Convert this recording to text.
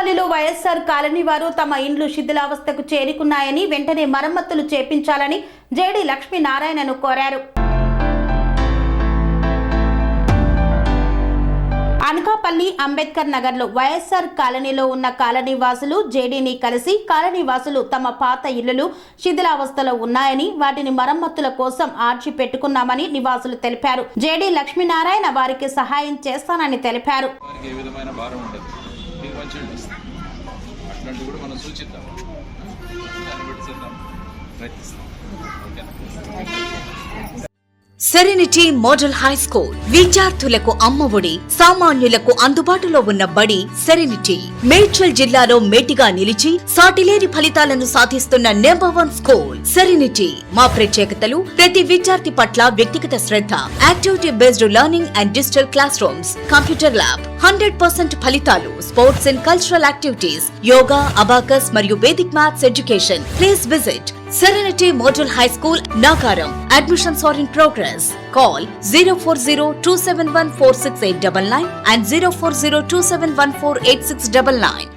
అనకాపల్లిలో వైఎస్ఆర్ కాలనీ వారు తమ ఇండ్లు శిథిలావస్థకు చేరుకున్నాయని వెంటనే మరమ్మతులు చేపించాలని జేడీ లక్ష్మీనారాయణను కోరారు. అనకాపల్లి అంబేద్కర్ నగర్లో వైఎస్ఆర్ కాలనీలో ఉన్న కాలనీ వాసులు జేడీని కలిసి కాలనీ వాసులు తమ పాత ఇళ్లు శిథిలావస్థలో ఉన్నాయని వాటిని మరమ్మతుల కోసం ఆర్చి పెట్టుకున్నామని నివాసులు తెలిపారు. జేడీ లక్ష్మీనారాయణ వారికి సహాయం చేస్తానని తెలిపారు. సెరెనిటీ మోడల్ హై స్కూల్ విద్యార్థులకు అమ్మఒడి, సామాన్యులకు అందుబాటులో ఉన్న బడి సెరెనిటీ. మేడ్చల్ జిల్లాలో మేటిగా నిలిచి సాటిలేని ఫలితాలను సాధిస్తున్న నెంబర్ 1 స్కూల్ సెరెనిటీ. మా ప్రత్యేకతలు ప్రతి విద్యార్థి పట్ల వ్యక్తిగత శ్రద్ధ, activity based learning and digital class rooms, computer lab, 100% ఫలితాలు, sports and cultural activities, yoga, abacus మరియు Vedic maths education. Please visit Serenity Model High School, Nagaram. Admissions are in progress. Call 040-271-46899 and 040-271-48699.